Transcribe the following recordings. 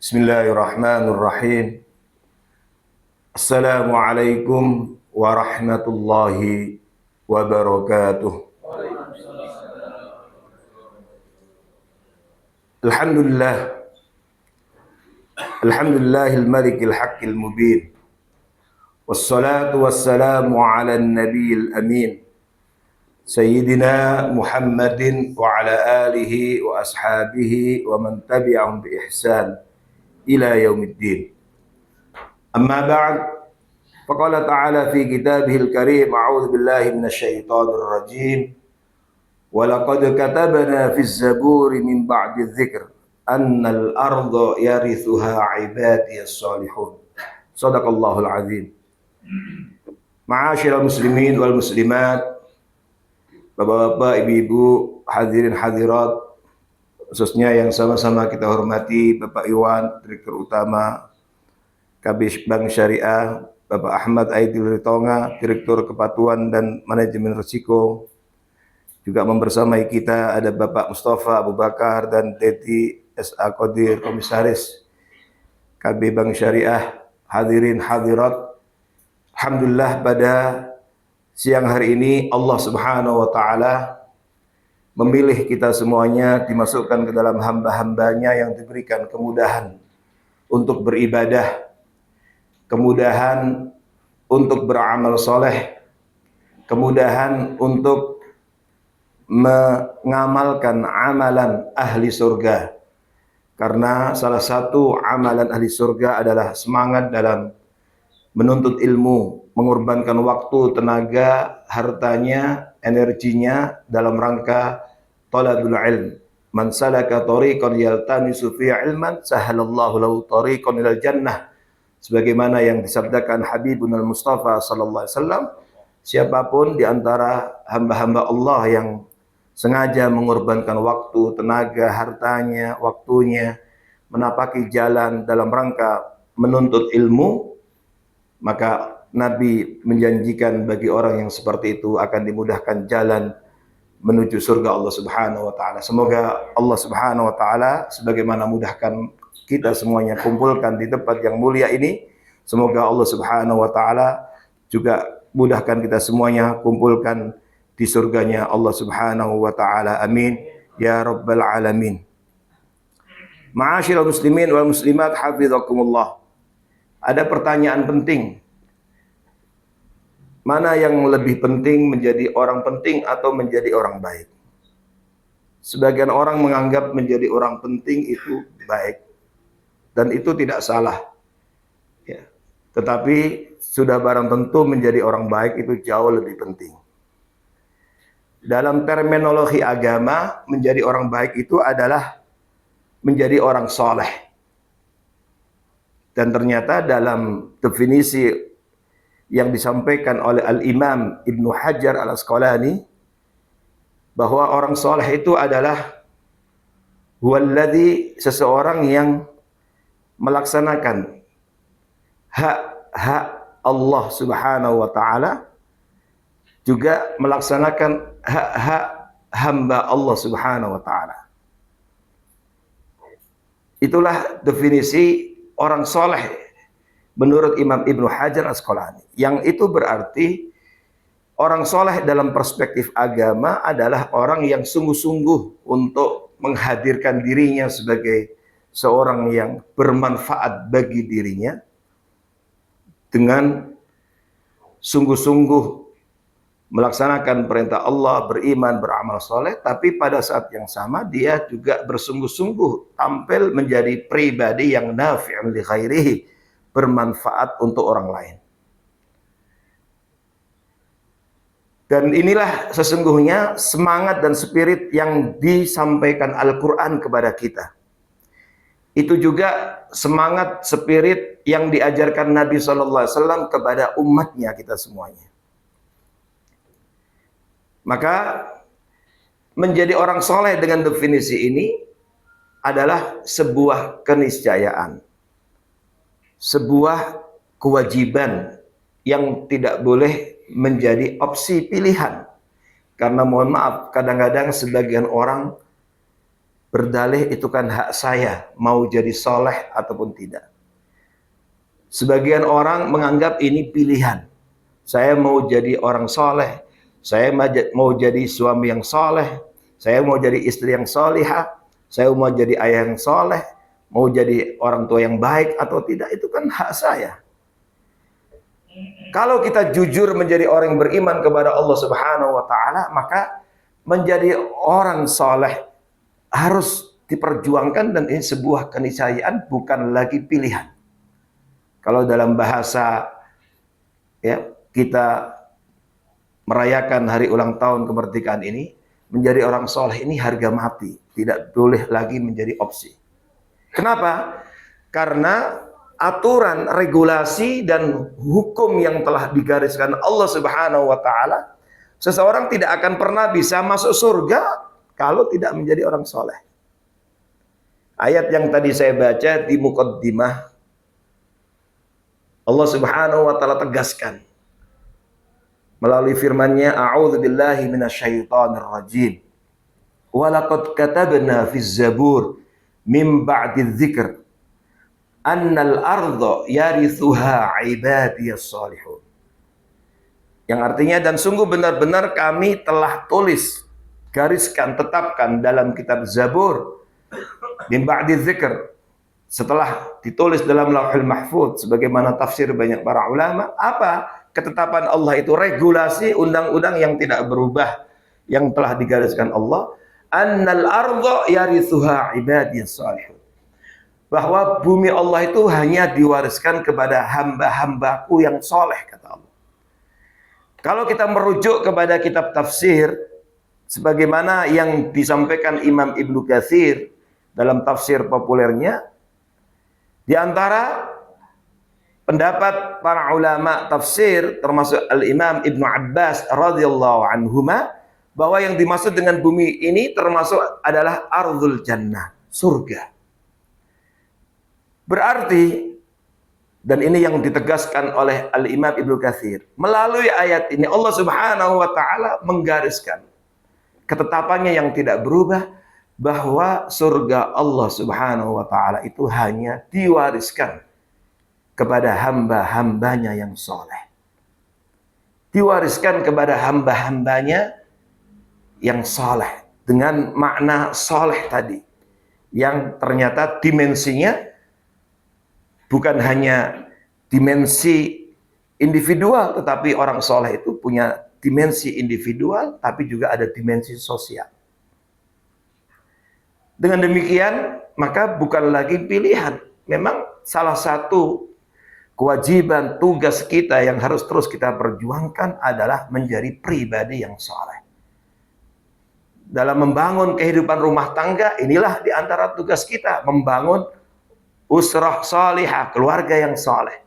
Bismillahirrahmanirrahim. Assalamualaikum warahmatullahi wabarakatuh. Alhamdulillah. Alhamdulillahil malikil haqqil mubin. Wassalatu wassalamu ala nabiyil amin. Sayyidina Muhammadin wa ala alihi wa ashabihi wa man tabi'ahum bi ihsan ila yaumiddin. Amma ba'd. Faqala ta'ala fi kitabihil karim, a'udzu billahi minasyaitonir rajim. Wa laqad katabna fiz zaburi min ba'di dzikr annal arda yarithuha ibadiyas salihun. Shadaqallahul azim. Ma'asyiral muslimin wal muslimat, Bapak-bapak, ibu-ibu, hadirin hadirat, khususnya yang sama-sama kita hormati Bapak Iwan, Direktur Utama KB Bank Syariah, Bapak Ahmad Aidil Ritonga, Direktur Kepatuhan dan Manajemen Risiko. Juga membersamai kita ada Bapak Mustafa Abu Bakar dan Teti S.A. Qadir, Komisaris KB Bank Syariah. Hadirin hadirat, alhamdulillah pada siang hari ini Allah Subhanahu wa Ta'ala memilih kita semuanya dimasukkan ke dalam hamba-hambanya yang diberikan kemudahan untuk beribadah, kemudahan untuk beramal soleh, kemudahan untuk mengamalkan amalan ahli surga. Karena salah satu amalan ahli surga adalah semangat dalam menuntut ilmu, mengorbankan waktu, tenaga, hartanya, energinya dalam rangka talabul ilm. Man salaka tariqan yaltamisu fi ilman sahalallahu lahu tariqan ilal jannah. Sebagaimana yang disabdakan Habibuna Mustafa sallallahu alaihi wasallam, siapapun di antara hamba-hamba Allah yang sengaja mengorbankan waktu, tenaga, hartanya, waktunya menapaki jalan dalam rangka menuntut ilmu, maka Nabi menjanjikan bagi orang yang seperti itu akan dimudahkan jalan menuju surga Allah Subhanahu wa Ta'ala. Semoga Allah Subhanahu wa Ta'ala sebagaimana mudahkan kita semuanya kumpulkan di tempat yang mulia ini, semoga Allah Subhanahu wa Ta'ala juga mudahkan kita semuanya kumpulkan di surganya Allah Subhanahu wa Ta'ala. Amin ya rabbal alamin. Ma'asyiral muslimin wal muslimat, hafizakumullah. Ada pertanyaan penting. Mana yang lebih penting, menjadi orang penting atau menjadi orang baik? Sebagian orang menganggap menjadi orang penting itu baik. Dan itu tidak salah. Ya. Tetapi sudah barang tentu menjadi orang baik itu jauh lebih penting. Dalam terminologi agama, menjadi orang baik itu adalah menjadi orang soleh. Dan ternyata dalam definisi yang disampaikan oleh Al-Imam Ibnu Hajar Al-Asqalani, bahwa orang soleh itu adalah huwaladzi, seseorang yang melaksanakan hak-hak Allah Subhanahu wa Ta'ala, juga melaksanakan hak-hak hamba Allah Subhanahu wa Ta'ala. Itulah definisi orang soleh menurut Imam Ibnu Hajar Al-Asqalani. Yang itu berarti orang soleh dalam perspektif agama adalah orang yang sungguh-sungguh untuk menghadirkan dirinya sebagai seorang yang bermanfaat bagi dirinya, dengan sungguh-sungguh melaksanakan perintah Allah, beriman, beramal soleh, tapi pada saat yang sama dia juga bersungguh-sungguh tampil menjadi pribadi yang nafi'un li ghairihi, bermanfaat untuk orang lain. Dan inilah sesungguhnya semangat dan spirit yang disampaikan Al-Quran kepada kita. Itu juga semangat spirit yang diajarkan Nabi SAW kepada umatnya, kita semuanya. Maka menjadi orang soleh dengan definisi ini adalah sebuah keniscayaan, sebuah kewajiban yang tidak boleh menjadi opsi pilihan. Karena mohon maaf, kadang-kadang sebagian orang berdalih itu kan hak saya, mau jadi soleh ataupun tidak. Sebagian orang menganggap ini pilihan. Saya mau jadi orang soleh, saya mau jadi suami yang soleh, saya mau jadi istri yang solihah, saya mau jadi ayah yang soleh, mau jadi orang tua yang baik atau tidak, itu kan hak saya. Kalau kita jujur menjadi orang yang beriman kepada Allah Subhanahu wa Ta'ala, maka menjadi orang soleh harus diperjuangkan, dan ini sebuah keniscayaan, bukan lagi pilihan. Kalau dalam bahasa ya kita merayakan hari ulang tahun kemerdekaan ini, menjadi orang soleh ini harga mati, tidak boleh lagi menjadi opsi. Kenapa? Karena aturan, regulasi, dan hukum yang telah digariskan Allah Subhanahu wa Ta'ala, seseorang tidak akan pernah bisa masuk surga kalau tidak menjadi orang soleh. Ayat yang tadi saya baca di muqaddimah, Allah Subhanahu wa Ta'ala tegaskan melalui firman-Nya, a'udzubillahi minasyaitonir rajim. Wa laqad katabna fiz zabur min ba'di dzikr annal ardha yarithuha ibadiyas salihun. Yang artinya, dan sungguh benar-benar kami telah tulis, gariskan, tetapkan dalam kitab Zabur min ba'di dzikr, setelah ditulis dalam Lauhul Mahfuz, sebagaimana tafsir banyak para ulama. Apa ketetapan Allah itu? Regulasi, undang-undang yang tidak berubah yang telah digariskan Allah. Annal ardha yarithuha ibadiyas salihun, bahwa bumi Allah itu hanya diwariskan kepada hamba-hambaku yang soleh, kata Allah. Kalau kita merujuk kepada kitab tafsir, sebagaimana yang disampaikan Imam Ibnu Katsir dalam tafsir populernya, di antara pendapat para ulama tafsir termasuk Al-Imam Ibnu Abbas radhiyallahu anhuma, bahwa yang dimaksud dengan bumi ini termasuk adalah ardhul jannah, surga. Berarti, dan ini yang ditegaskan oleh Al-Imam Ibnu Katsir, melalui ayat ini Allah Subhanahu wa Ta'ala menggariskan ketetapannya yang tidak berubah, bahwa surga Allah Subhanahu wa Ta'ala itu hanya diwariskan kepada hamba-hambanya yang soleh. Diwariskan kepada hamba-hambanya yang soleh, dengan makna soleh tadi, yang ternyata dimensinya bukan hanya dimensi individual, tetapi orang soleh itu punya dimensi individual, tapi juga ada dimensi sosial. Dengan demikian, maka bukan lagi pilihan. Memang salah satu kewajiban, tugas kita yang harus terus kita perjuangkan adalah menjadi pribadi yang soleh. Dalam membangun kehidupan rumah tangga, inilah di antara tugas kita, membangun usrah salihah, keluarga yang soleh.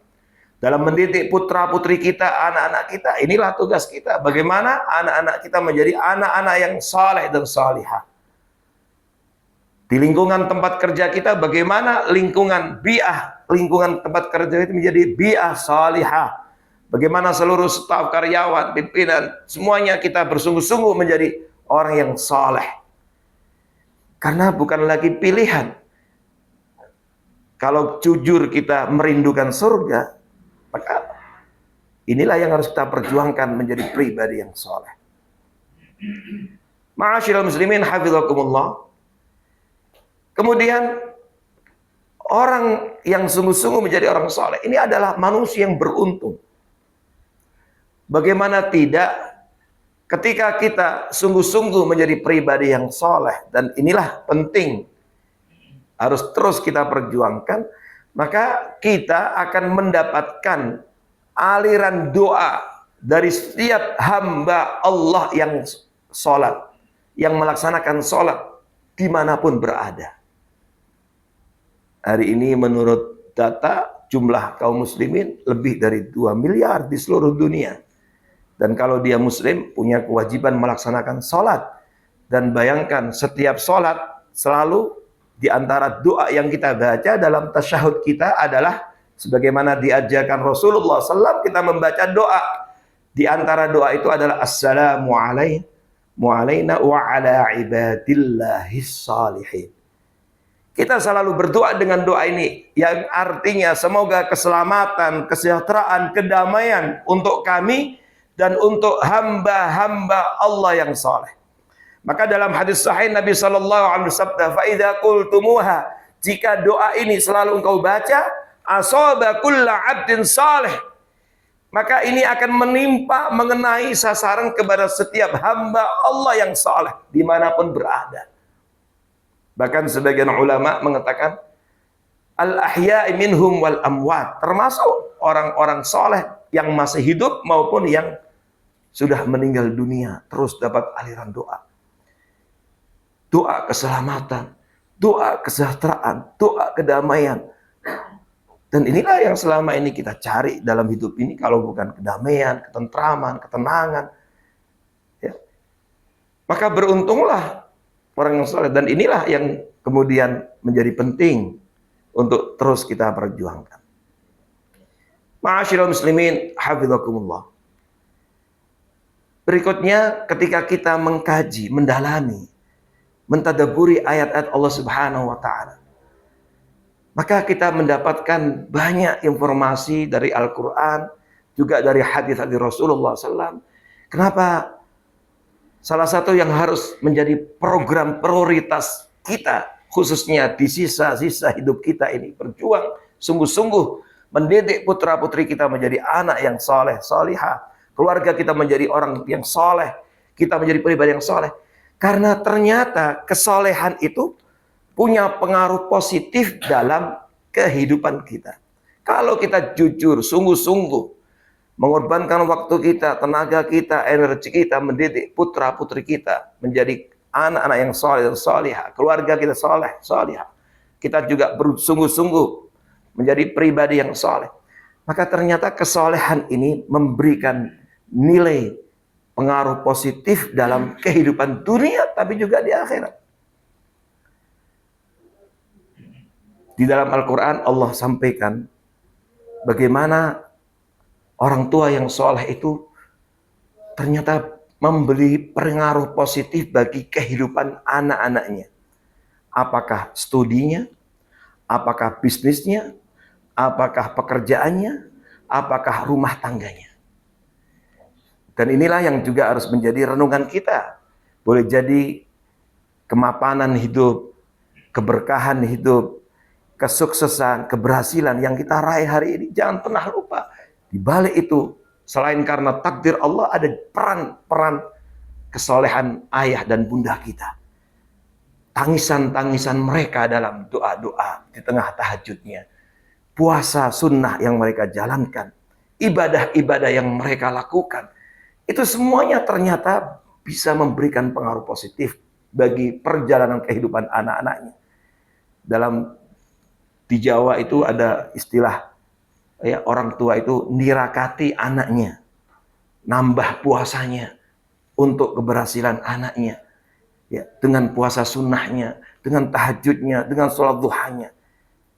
Dalam mendidik putra-putri kita, anak-anak kita, inilah tugas kita. Bagaimana anak-anak kita menjadi anak-anak yang soleh dan salihah. Di lingkungan tempat kerja kita, bagaimana lingkungan bi'ah, lingkungan tempat kerja itu menjadi bi'ah salihah. Bagaimana seluruh staf, karyawan, pimpinan, semuanya kita bersungguh-sungguh menjadi orang yang saleh. Karena bukan lagi pilihan. Kalau jujur kita merindukan surga, maka inilah yang harus kita perjuangkan, menjadi pribadi yang saleh. Ma'asyiral muslimin hafizakumullah. Kemudian orang yang sungguh-sungguh menjadi orang soleh ini adalah manusia yang beruntung. Bagaimana tidak, ketika kita sungguh-sungguh menjadi pribadi yang soleh, dan inilah penting, harus terus kita perjuangkan, maka kita akan mendapatkan aliran doa dari setiap hamba Allah yang sholat, yang melaksanakan sholat dimanapun berada. Hari ini menurut data jumlah kaum muslimin lebih dari 2 miliar di seluruh dunia. Dan kalau dia muslim punya kewajiban melaksanakan sholat. Dan bayangkan setiap sholat selalu di antara doa yang kita baca dalam tasyahud kita adalah sebagaimana diajarkan Rasulullah SAW, kita membaca doa. Di antara doa itu adalah assalamu alaina wa ala ibadillahis salihin. Kita selalu berdoa dengan doa ini yang artinya semoga keselamatan, kesejahteraan, kedamaian untuk kami dan untuk hamba-hamba Allah yang saleh. Maka dalam hadis sahih Nabi sallallahu alaihi wasallam, "Fa idza qultumuha," jika doa ini selalu engkau baca, asaba kullu 'abdin salih, maka ini akan menimpa, mengenai sasaran kepada setiap hamba Allah yang saleh dimanapun berada. Bahkan sebagian ulama mengatakan al-ahya'i minhum wal amwat, termasuk orang-orang soleh yang masih hidup maupun yang sudah meninggal dunia, terus dapat aliran doa. Doa keselamatan, doa kesejahteraan, doa kedamaian. Dan inilah yang selama ini kita cari dalam hidup ini, kalau bukan kedamaian, ketentraman, ketenangan. Ya. Maka beruntunglah orang yang soleh, dan inilah yang kemudian menjadi penting untuk terus kita perjuangkan. Ma'asyiral muslimin, hafizakumullah. Berikutnya, ketika kita mengkaji, mendalami, mentadaburi ayat-ayat Allah Subhanahu wa taala, maka kita mendapatkan banyak informasi dari Al-Qur'an, juga dari hadis-hadis Rasulullah SAW. Kenapa? Salah satu yang harus menjadi program prioritas kita, khususnya di sisa-sisa hidup kita ini, berjuang sungguh-sungguh mendidik putra-putri kita menjadi anak yang soleh, solihah, keluarga kita menjadi orang yang soleh, kita menjadi pribadi yang soleh. Karena ternyata kesolehan itu punya pengaruh positif dalam kehidupan kita. Kalau kita jujur, sungguh-sungguh mengorbankan waktu kita, tenaga kita, energi kita, mendidik putra-putri kita menjadi anak-anak yang soleh dan solihah, keluarga kita soleh, solihah, kita juga bersungguh-sungguh menjadi pribadi yang soleh, maka ternyata kesolehan ini memberikan nilai pengaruh positif dalam kehidupan dunia, tapi juga di akhirat. Di dalam Al-Quran Allah sampaikan bagaimana orang tua yang soleh itu ternyata memberi pengaruh positif bagi kehidupan anak-anaknya. Apakah studinya, apakah bisnisnya, apakah pekerjaannya, apakah rumah tangganya. Dan inilah yang juga harus menjadi renungan kita. Boleh jadi kemapanan hidup, keberkahan hidup, kesuksesan, keberhasilan yang kita raih hari ini, jangan pernah lupa. Di balik itu, selain karena takdir Allah, ada peran-peran kesolehan ayah dan bunda kita. Tangisan-tangisan mereka dalam doa-doa di tengah tahajudnya. Puasa sunnah yang mereka jalankan. Ibadah-ibadah yang mereka lakukan. Itu semuanya ternyata bisa memberikan pengaruh positif bagi perjalanan kehidupan anak-anaknya. Di Jawa itu ada istilah, ya, orang tua itu nirakati anaknya, nambah puasanya untuk keberhasilan anaknya, ya, dengan puasa sunnahnya, dengan tahajudnya, dengan sholat duhanya.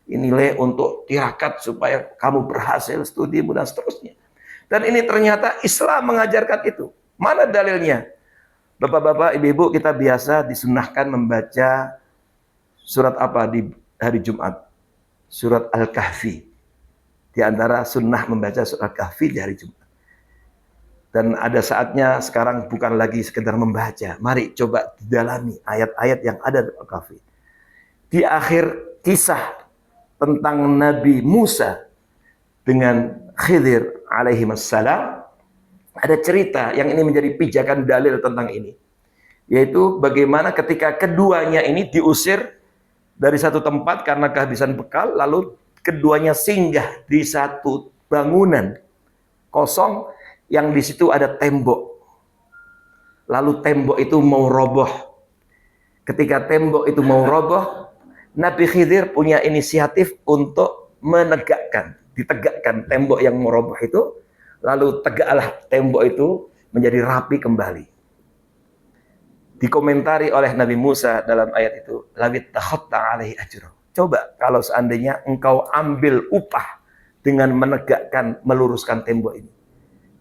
Inilah untuk tirakat supaya kamu berhasil studimu dan seterusnya. Dan ini ternyata Islam mengajarkan itu. Mana dalilnya? Bapak-bapak, ibu-ibu, kita biasa disunnahkan membaca surat apa di hari Jumat? Surat Al-Kahfi. Di antara sunnah membaca surat Kahfi di hari Jumat. Dan ada saatnya sekarang bukan lagi sekedar membaca. Mari coba didalami ayat-ayat yang ada di Al-Kahfi. Di akhir kisah tentang Nabi Musa dengan Khidir alaihi wassalam, ada cerita yang ini menjadi pijakan dalil tentang ini. Yaitu bagaimana ketika keduanya ini diusir dari satu tempat karena kehabisan bekal, lalu keduanya singgah di satu bangunan kosong yang di situ ada tembok. Lalu tembok itu mau roboh. Ketika tembok itu mau roboh, Nabi Khidir punya inisiatif untuk ditegakkan tembok yang mau roboh itu, lalu tegaklah tembok itu menjadi rapi kembali. Dikomentari oleh Nabi Musa dalam ayat itu, lawit takhatta alaihi ajra. Coba kalau seandainya engkau ambil upah dengan menegakkan, meluruskan tembok ini.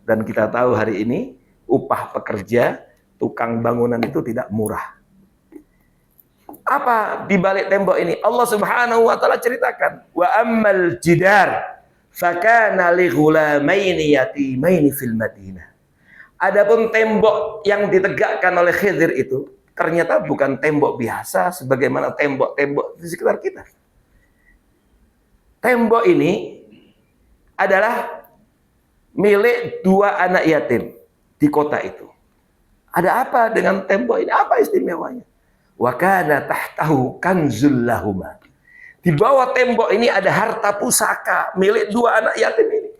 Dan kita tahu hari ini upah pekerja tukang bangunan itu tidak murah. Apa di balik tembok ini? Allah Subhanahu wa taala ceritakan, wa ammal jidar fakana li ghulamaini yatimaini fil Madinah. Adapun tembok yang ditegakkan oleh Khidir itu ternyata bukan tembok biasa sebagaimana tembok-tembok di sekitar kita. Tembok ini adalah milik dua anak yatim di kota itu. Ada apa dengan tembok ini? Apa istimewanya? Wa kana tahtahu kanzul lahuma. Di bawah tembok ini ada harta pusaka milik dua anak yatim ini,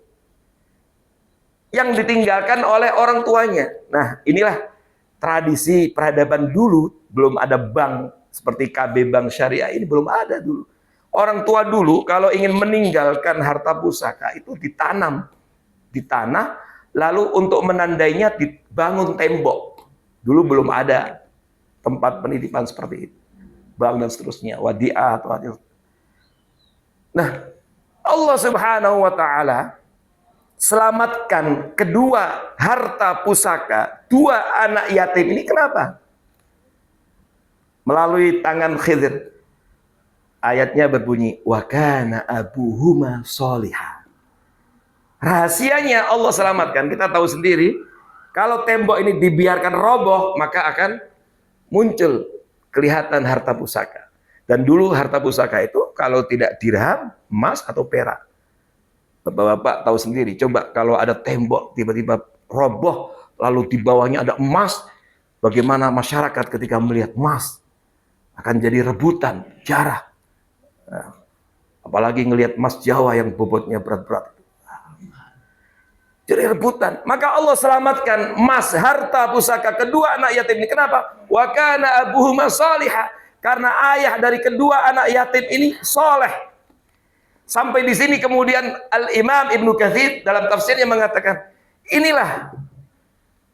yang ditinggalkan oleh orang tuanya. Nah, inilah tradisi peradaban dulu. Belum ada bank seperti KB Bank Syariah ini, belum ada dulu. Orang tua dulu kalau ingin meninggalkan harta pusaka itu ditanam di tanah, lalu untuk menandainya dibangun tembok. Dulu belum ada tempat penitipan seperti itu, bank dan seterusnya, wadiah atau adil. Nah, Allah Subhanahu wa taala selamatkan kedua harta pusaka dua anak yatim ini. Kenapa? Melalui tangan Khidir. Ayatnya berbunyi, wa kana abuhuma sholihah. Rahasianya Allah selamatkan. Kita tahu sendiri, kalau tembok ini dibiarkan roboh, maka akan muncul kelihatan harta pusaka. Dan dulu harta pusaka itu kalau tidak dirham, emas atau perak. Bapak-bapak tahu sendiri, coba kalau ada tembok tiba-tiba roboh, lalu di bawahnya ada emas, bagaimana masyarakat ketika melihat emas? Akan jadi rebutan, jarah. Nah, apalagi ngelihat emas Jawa yang bobotnya berat-berat. Jadi rebutan. Maka Allah selamatkan emas, harta pusaka kedua anak yatim ini. Kenapa? Wa kana abuhuma sholihah. Karena ayah dari kedua anak yatim ini soleh. Sampai di sini kemudian Al-Imam Ibnu Katsir dalam tafsirnya mengatakan, inilah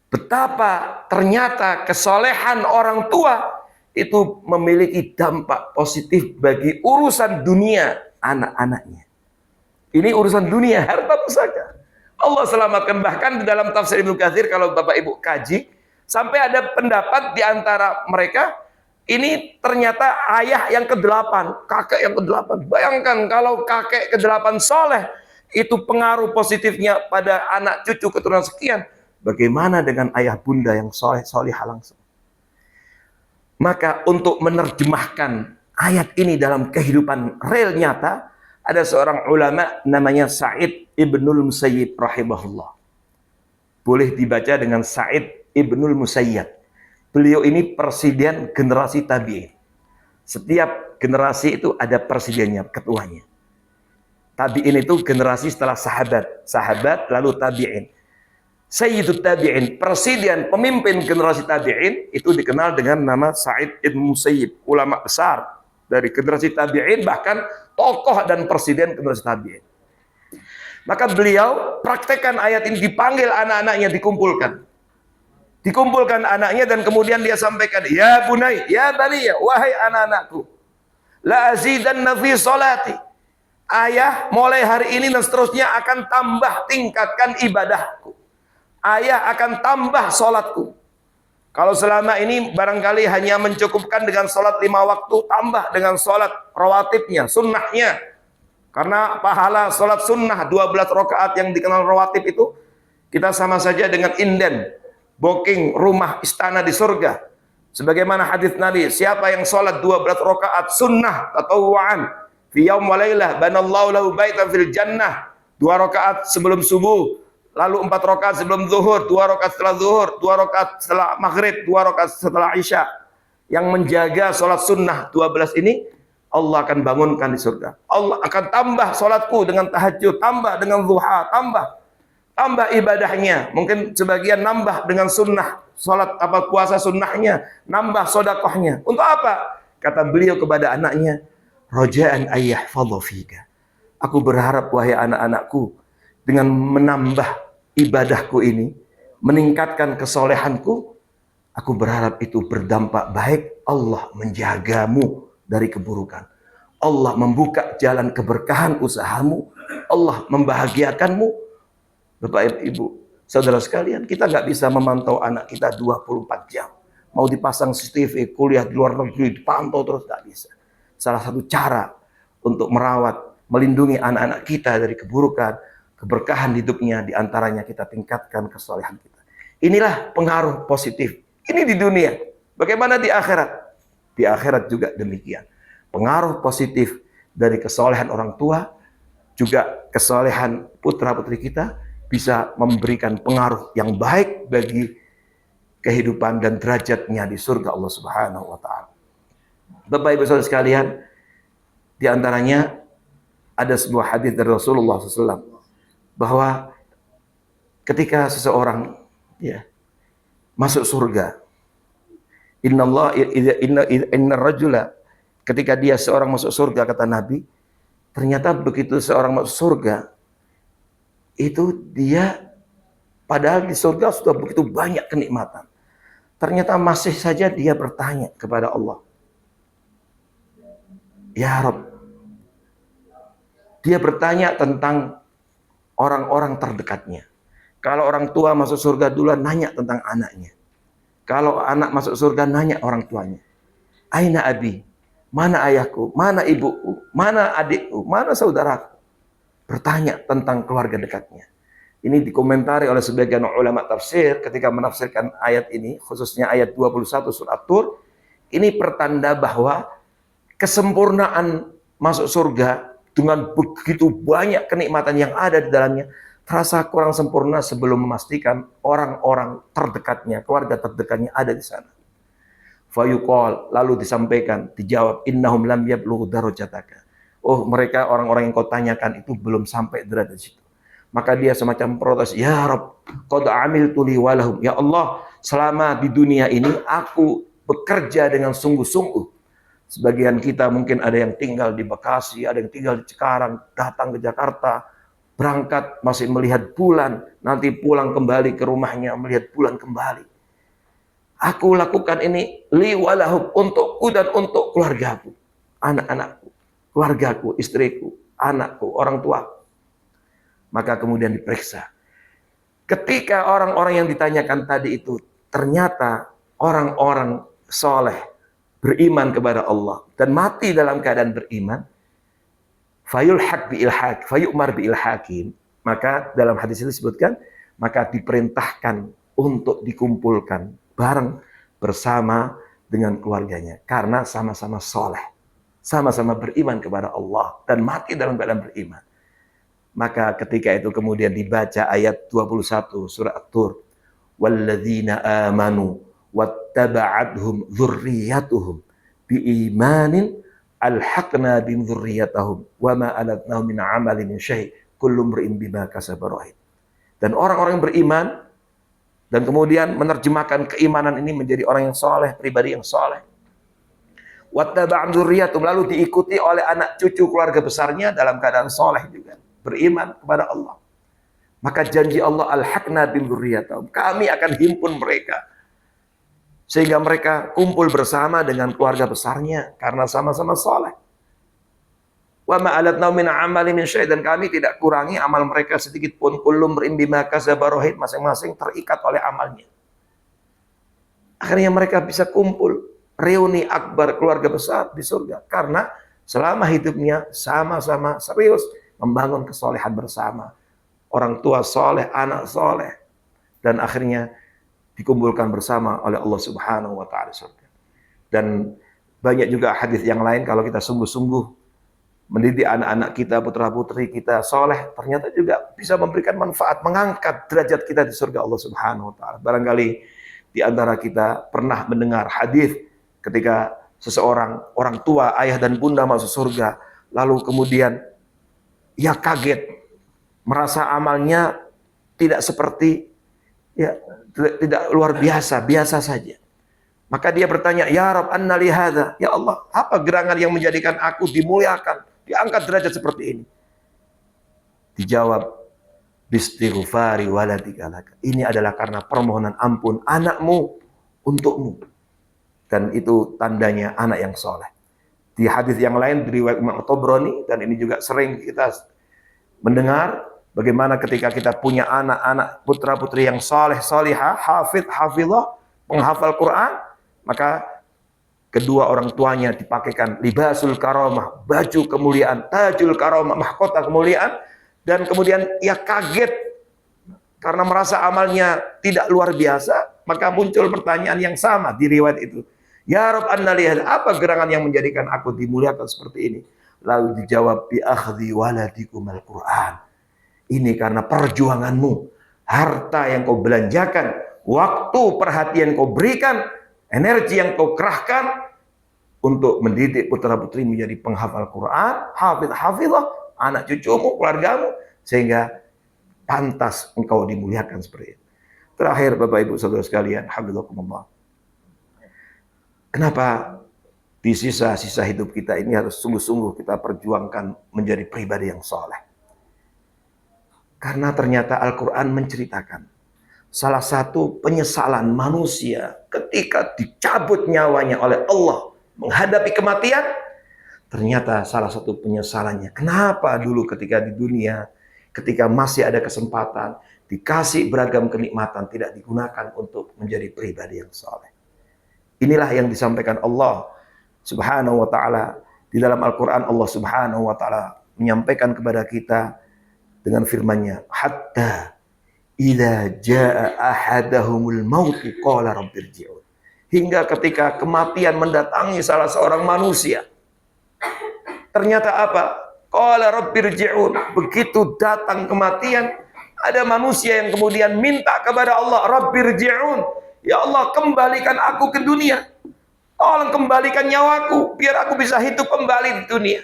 betapa ternyata kesolehan orang tua itu memiliki dampak positif bagi urusan dunia anak-anaknya. Ini urusan dunia, harta pusaka. Allah selamatkan. Bahkan di dalam tafsir Ibnu Katsir, kalau Bapak Ibu kaji, sampai ada pendapat di antara mereka, ini ternyata ayah yang ke-8, kakek yang ke-8. Bayangkan kalau kakek ke-8 soleh, itu pengaruh positifnya pada anak cucu keturunan sekian. Bagaimana dengan ayah bunda yang soleh-solihah langsung? Maka untuk menerjemahkan ayat ini dalam kehidupan real nyata, ada seorang ulama namanya Sa'id Ibnul Musayyib rahimahullah. Boleh dibaca dengan Sa'id Ibnul Musayyib. Beliau ini presiden generasi tabi'in. Setiap generasi itu ada presidennya, ketuanya. Tabi'in itu generasi setelah sahabat. Sahabat lalu tabi'in. Sayyidut tabi'in, presiden, pemimpin generasi tabi'in, itu dikenal dengan nama Sa'id Ibn Musayyib. Ulama besar dari generasi tabi'in, bahkan tokoh dan presiden generasi tabi'in. Maka beliau praktekkan ayat ini, dipanggil anak-anaknya, dikumpulkan anaknya, dan kemudian dia sampaikan, ya bunai, ya baniya, wahai anak-anakku, la azidanna fi sholati. Ayah mulai hari ini dan seterusnya akan tambah tingkatkan ibadahku. Ayah akan tambah sholatku. Kalau selama ini barangkali hanya mencukupkan dengan sholat 5 waktu, tambah dengan sholat rawatibnya, sunnahnya. Karena pahala sholat sunnah 12 rakaat yang dikenal rawatib itu, kita sama saja dengan inden booking rumah istana di surga. Sebagaimana hadis Nabi, siapa yang sholat 12 rakaat sunnah tatawuan fi yaum wa lailah, banallahu lahu baitan fil jannah. 2 rakaat sebelum subuh, lalu 4 rakaat sebelum zuhur, 2 rakaat setelah zuhur, 2 rakaat setelah maghrib, 2 rakaat setelah isya. Yang menjaga sholat sunnah 12 ini, Allah akan bangunkan di surga. Allah akan tambah sholatku dengan tahajud, tambah dengan duha, tambah ibadahnya. Mungkin sebagian nambah dengan sunnah, sholat puasa sunnahnya, nambah sodakohnya. Untuk apa? Kata beliau kepada anaknya, roja'an ayyahfadha fika. Aku berharap wahai anak-anakku, dengan menambah ibadahku ini, meningkatkan kesolehanku, aku berharap itu berdampak baik. Allah menjagamu dari keburukan. Allah membuka jalan keberkahan usahamu. Allah membahagiakanmu. Bapak Ibu, saudara sekalian, kita nggak bisa memantau anak kita 24 jam. mau dipasang CCTV, kuliah di luar negeri, dipantau terus, nggak bisa. Salah satu cara untuk merawat, melindungi anak-anak kita dari keburukan, keberkahan hidupnya, diantaranya kita tingkatkan kesolehan kita. Inilah pengaruh positif. Ini di dunia. Bagaimana di akhirat? Di akhirat juga demikian. Pengaruh positif dari kesolehan orang tua, juga kesolehan putra-putri kita, bisa memberikan pengaruh yang baik bagi kehidupan dan derajatnya di surga Allah Subhanahu wa Ta'ala. Bapak Ibu Saudara sekalian, di antaranya ada sebuah hadis dari Rasulullah SAW bahwa ketika seseorang masuk surga, inna rajula, ketika dia seorang masuk surga, kata Nabi, ternyata begitu seorang masuk surga, itu dia padahal di surga sudah begitu banyak kenikmatan. Ternyata masih saja dia bertanya kepada Allah, ya Rabb. Dia bertanya tentang orang-orang terdekatnya. Kalau orang tua masuk surga duluan, nanya tentang anaknya. Kalau anak masuk surga, nanya orang tuanya. Aina abi? Mana ayahku? Mana ibuku? Mana adikku? Mana saudaraku? Bertanya tentang keluarga dekatnya. Ini dikomentari oleh sebagian ulama tafsir ketika menafsirkan ayat ini, khususnya ayat 21 surat Tur. Ini pertanda bahwa kesempurnaan masuk surga dengan begitu banyak kenikmatan yang ada di dalamnya terasa kurang sempurna sebelum memastikan orang-orang terdekatnya, keluarga terdekatnya ada di sana. Fayuqal, lalu disampaikan, dijawab, innahum lam yablughu darajataka. Oh, mereka orang-orang yang kau tanyakan itu belum sampai derajat situ. Maka dia semacam protes, ya Rabb, qad amiltu li walahum. Ya Allah, selama di dunia ini aku bekerja dengan sungguh-sungguh. Sebagian kita mungkin ada yang tinggal di Bekasi, ada yang tinggal di Cikarang, datang ke Jakarta, berangkat masih melihat bulan, nanti pulang kembali ke rumahnya melihat bulan kembali. Aku lakukan ini li walahum, untukku dan untuk keluargaku, anak-anakku, keluargaku, istriku, anakku, orang tua. Maka kemudian diperiksa. Ketika orang-orang yang ditanyakan tadi itu ternyata orang-orang soleh, beriman kepada Allah dan mati dalam keadaan beriman, fayulhaq bi'ilhaq, fayu'mar bi'ilhaqin, maka dalam hadis ini disebutkan, maka diperintahkan untuk dikumpulkan bareng bersama dengan keluarganya karena sama-sama soleh, sama-sama beriman kepada Allah dan mati dalam keadaan beriman. Maka ketika itu kemudian dibaca ayat 21 surah At-Tur, walladzina amanu wattaba'athum dzurriyyatuhum biimanin alhaqna bihim dzurriyyatahum wama alatnahum min 'amalin min syai' kullu imrin bima kasaba rahim. Dan orang-orang yang beriman dan kemudian menerjemahkan keimanan ini menjadi orang yang soleh, pribadi yang soleh. Wattaba'athum dzurriyyatuhum, lalu diikuti oleh anak cucu keluarga besarnya dalam keadaan soleh juga, beriman kepada Allah. Maka janji Allah, alhaqna bihim dzurriyyatahum, kami akan himpun mereka sehingga mereka kumpul bersama dengan keluarga besarnya karena sama-sama soleh. Wa ma alatna min amali min syai', dan kami tidak kurangi amal mereka sedikit pun. Kullum bima kasaba rahim, masing-masing terikat oleh amalnya. Akhirnya mereka bisa kumpul, reuni akbar, keluarga besar di surga karena selama hidupnya sama-sama serius membangun kesolehan bersama. Orang tua soleh, anak soleh, dan akhirnya dikumpulkan bersama oleh Allah Subhanahu wa Ta'ala surga. Dan banyak juga hadis yang lain, kalau kita sungguh-sungguh mendidik anak-anak kita, putra-putri kita soleh, ternyata juga bisa memberikan manfaat, mengangkat derajat kita di surga Allah Subhanahu wa Ta'ala. Barangkali di antara kita pernah mendengar hadis ketika seseorang, orang tua, ayah dan bunda masuk surga, lalu kemudian ia kaget, merasa amalnya tidak seperti, tidak luar biasa, biasa saja. Maka dia bertanya, ya Rabb, anna li hadza, ya Allah, apa gerangan yang menjadikan aku dimuliakan, diangkat derajat seperti ini? Dijawab, bistighfari waladika laka. Ini adalah karena permohonan ampun anakmu untukmu. Dan itu tandanya anak yang soleh. Di hadis yang lain dari Imam Tabrani, dan ini juga sering kita mendengar bagaimana ketika kita punya anak-anak putra-putri yang soleh, solihah, hafidh, hafizah, penghafal Quran, Maka kedua orang tuanya dipakaikan libasul karamah, baju kemuliaan, tajul karamah, mahkota kemuliaan. Dan kemudian ia kaget karena merasa amalnya tidak luar biasa. Maka muncul pertanyaan yang sama di riwayat itu. Ya Rabb, anna lihat, apa gerangan yang menjadikan aku dimuliakan seperti ini? Lalu dijawab, bi akhdhi waladikum al-Quran. Ini karena perjuanganmu, harta yang kau belanjakan, waktu perhatian kau berikan, energi yang kau kerahkan untuk mendidik putra-putri menjadi penghafal Quran, hafidh-hafidhah, anak cucumu, keluargamu, sehingga pantas engkau dimuliakan seperti itu. Terakhir, Bapak Ibu Saudara sekalian, hafizakumullah. Kenapa di sisa-sisa hidup kita ini harus sungguh-sungguh kita perjuangkan menjadi pribadi yang soleh? Karena ternyata Al-Quran menceritakan salah satu penyesalan manusia ketika dicabut nyawanya oleh Allah menghadapi kematian, ternyata salah satu penyesalannya, kenapa dulu ketika di dunia, ketika masih ada kesempatan, dikasih beragam kenikmatan, tidak digunakan untuk menjadi pribadi yang soleh. Inilah yang disampaikan Allah Subhanahu wa ta'ala di dalam Al-Quran. Allah Subhanahu wa ta'ala menyampaikan kepada kita dengan firman-Nya, hatta idza jaa ahadahumul maut qala rabbirji'un. Hingga ketika kematian mendatangi salah seorang manusia, ternyata apa? Qala rabbirji'un. Begitu datang kematian, ada manusia yang kemudian minta kepada Allah, rabbirji'un, ya Allah, kembalikan aku ke dunia. Tolong kembalikan nyawaku biar aku bisa hidup kembali di dunia.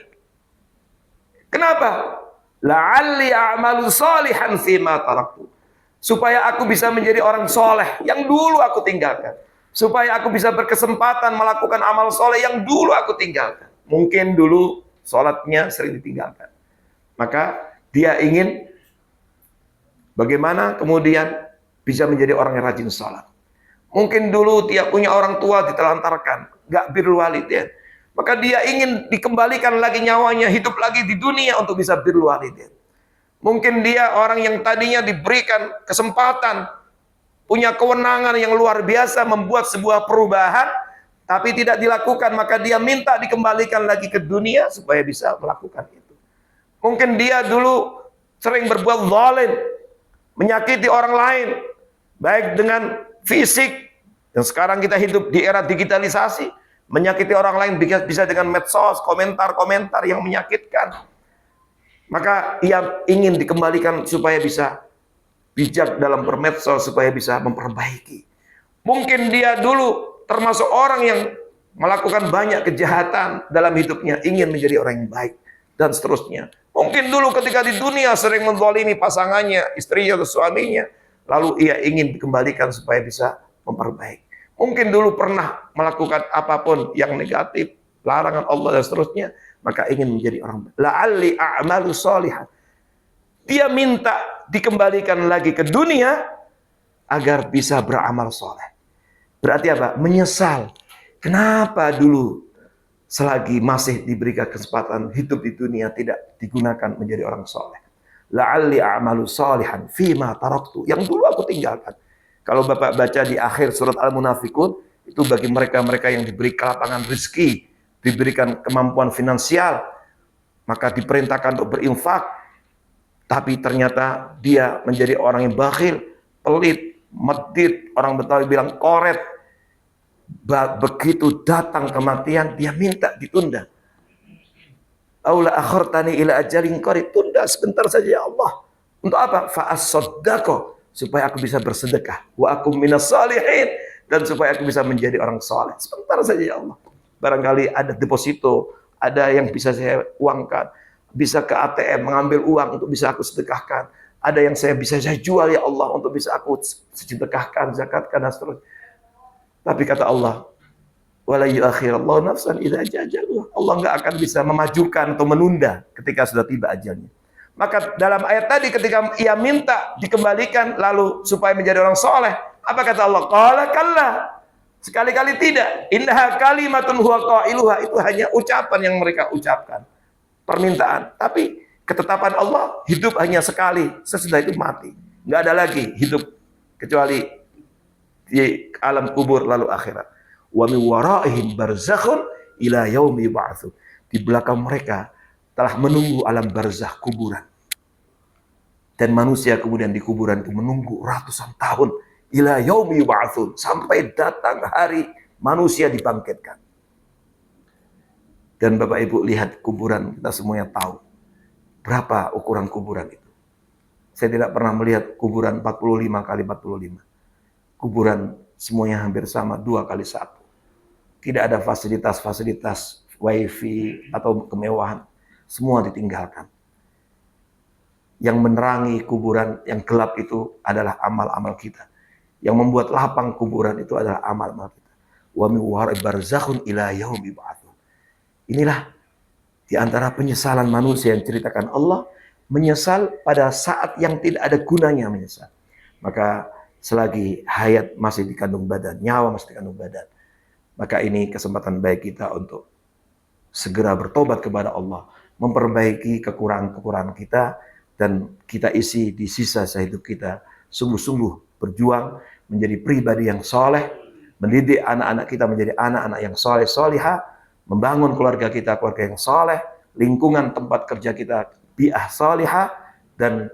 Kenapa? La'alli a'malu salihan fima taraktu. Supaya aku bisa menjadi orang soleh yang dulu aku tinggalkan. Supaya aku bisa berkesempatan melakukan amal soleh yang dulu aku tinggalkan. Mungkin dulu sholatnya sering ditinggalkan. Maka dia ingin bagaimana kemudian bisa menjadi orang yang rajin sholat. Mungkin dulu dia punya orang tua ditelantarkan, gak birrul walidain. Maka dia ingin dikembalikan lagi nyawanya, hidup lagi di dunia untuk bisa birrul walidain. Mungkin dia orang yang tadinya diberikan kesempatan, punya kewenangan yang luar biasa membuat sebuah perubahan, tapi tidak dilakukan, maka dia minta dikembalikan lagi ke dunia supaya bisa melakukan itu. Mungkin dia dulu sering berbuat zalim, menyakiti orang lain, baik dengan fisik, dan sekarang kita hidup di era digitalisasi, menyakiti orang lain bisa dengan medsos, komentar-komentar yang menyakitkan. Maka ia ingin dikembalikan supaya bisa bijak dalam bermedsos, supaya bisa memperbaiki. Mungkin dia dulu termasuk orang yang melakukan banyak kejahatan dalam hidupnya, ingin menjadi orang yang baik, dan seterusnya. Mungkin dulu ketika di dunia sering menzalimi pasangannya, istrinya atau suaminya, lalu ia ingin dikembalikan supaya bisa memperbaiki. Mungkin dulu pernah melakukan apapun yang negatif, larangan Allah dan seterusnya, maka ingin menjadi orang baik. La'alli a'malu sholihan. Dia minta dikembalikan lagi ke dunia agar bisa beramal soleh. Berarti apa? Menyesal. Kenapa dulu selagi masih diberikan kesempatan hidup di dunia tidak digunakan menjadi orang soleh? La'alli a'malu sholihan fima taraktu. Yang dulu aku tinggalkan. Kalau Bapak baca di akhir surat Al-Munafikun, itu bagi mereka-mereka yang diberi kelapangan rezeki, diberikan kemampuan finansial, maka diperintahkan untuk berinfak, tapi ternyata dia menjadi orang yang bakhil, pelit, medit, orang Betawi bilang koret. Begitu datang kematian, dia minta ditunda. Aula akhartani ila ajalin qarib, tunda sebentar saja ya Allah. Untuk apa? Fa as-saddaqah, supaya aku bisa bersedekah, wa akum minas salihin, dan supaya aku bisa menjadi orang saleh. Sebentar saja ya Allah. Barangkali ada deposito, ada yang bisa saya uangkan, bisa ke ATM mengambil uang untuk bisa aku sedekahkan. Ada yang bisa saya jual ya Allah untuk bisa aku sedekahkan, zakatkan dan seterusnya. Tapi kata Allah, wala yu'akhirallahu nafsan idza ajaluha. Allah enggak akan bisa memajukan atau menunda ketika sudah tiba ajalnya. Maka dalam ayat tadi ketika ia minta dikembalikan lalu supaya menjadi orang soleh, apa kata Allah? Qala kalla. Sekali-kali tidak. Innaha kalimatun huwa qailuha. Itu hanya ucapan yang mereka ucapkan. Permintaan. Tapi ketetapan Allah, hidup hanya sekali. Sesudah itu mati. Enggak ada lagi hidup kecuali di alam kubur lalu akhirat. wa min waraihim barzakhun ila yaumi yub'atsun. Di belakang mereka telah menunggu alam barzakh, kuburan. Dan manusia kemudian di kuburan itu menunggu ratusan tahun ila yaumi yub'atsun, sampai datang hari manusia dibangkitkan. Dan Bapak Ibu lihat kuburan, kita semuanya tahu berapa ukuran kuburan itu. Saya tidak pernah melihat kuburan 45 kali 45. Kuburan semuanya hampir sama, 2 kali 1. Tidak ada fasilitas-fasilitas wifi atau kemewahan. Semua ditinggalkan. Yang menerangi kuburan yang gelap itu adalah amal-amal kita. Yang membuat lapang kuburan itu adalah amal-amal kita. Wa min wara'i barzakhun ila yaumi yub'atsun. Inilah di antara penyesalan manusia yang ceritakan Allah, menyesal pada saat yang tidak ada gunanya menyesal. Maka selagi hayat masih dikandung badan, nyawa masih dikandung badan, maka ini kesempatan baik kita untuk segera bertobat kepada Allah, memperbaiki kekurangan-kekurangan kita, dan kita isi di sisa hidup kita sungguh-sungguh berjuang menjadi pribadi yang soleh, mendidik anak-anak kita menjadi anak-anak yang soleh solihah, membangun keluarga kita keluarga yang soleh, lingkungan tempat kerja kita bi'ah solihah, dan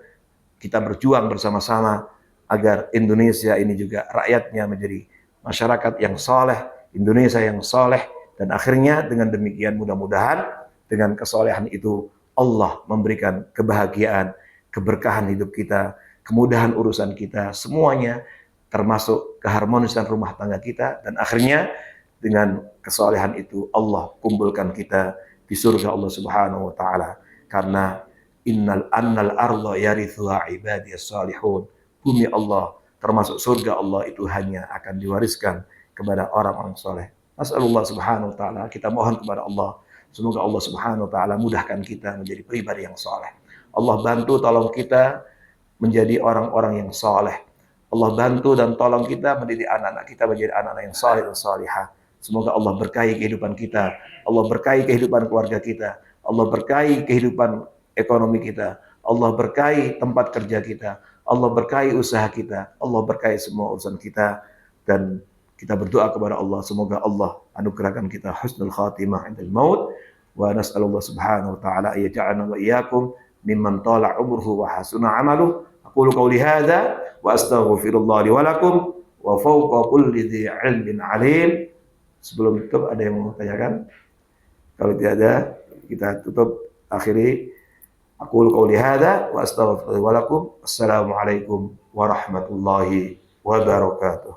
kita berjuang bersama-sama agar Indonesia ini juga rakyatnya menjadi masyarakat yang soleh, Indonesia yang soleh, dan akhirnya dengan demikian mudah-mudahan dengan kesolehan itu Allah memberikan kebahagiaan, keberkahan hidup kita, kemudahan urusan kita, semuanya termasuk keharmonisan rumah tangga kita, dan akhirnya dengan kesolehan itu Allah kumpulkan kita di surga Allah Subhanahu wa taala. Karena annal arda yarithuha ibadiyas salihun. Bumi Allah termasuk surga Allah itu hanya akan diwariskan kepada orang-orang soleh. Nasallallahu Subhanahu wa taala, kita mohon kepada Allah semoga Allah Subhanahu wa taala mudahkan kita menjadi pribadi yang soleh. Allah bantu tolong kita menjadi orang-orang yang soleh. Allah bantu dan tolong kita mendidik anak-anak kita menjadi anak-anak yang soleh dan solihah. Semoga Allah berkahi kehidupan kita, Allah berkahi kehidupan keluarga kita, Allah berkahi kehidupan ekonomi kita, Allah berkahi tempat kerja kita, Allah berkahi usaha kita, Allah berkahi semua urusan kita, dan kita berdoa kepada Allah semoga Allah anugerahkan kita husnul khatimah indal maut, wa nas'alullah subhanahu wa ta'ala ayaj'alna wa iyyakum mimman tala umruhu wa hasuna amaluh. Aqulu qawli hadza wa astaghfirullah li wa lakum wa fawqa kulli dhi ilmin alim. Sebelum tutup ada yang mau tanyakan? Kalau tidak ada, kita tutup akhiri. Aqulu qawli hadza wa astaghfirullah wa lakum. Assalamualaikum warahmatullahi wabarakatuh.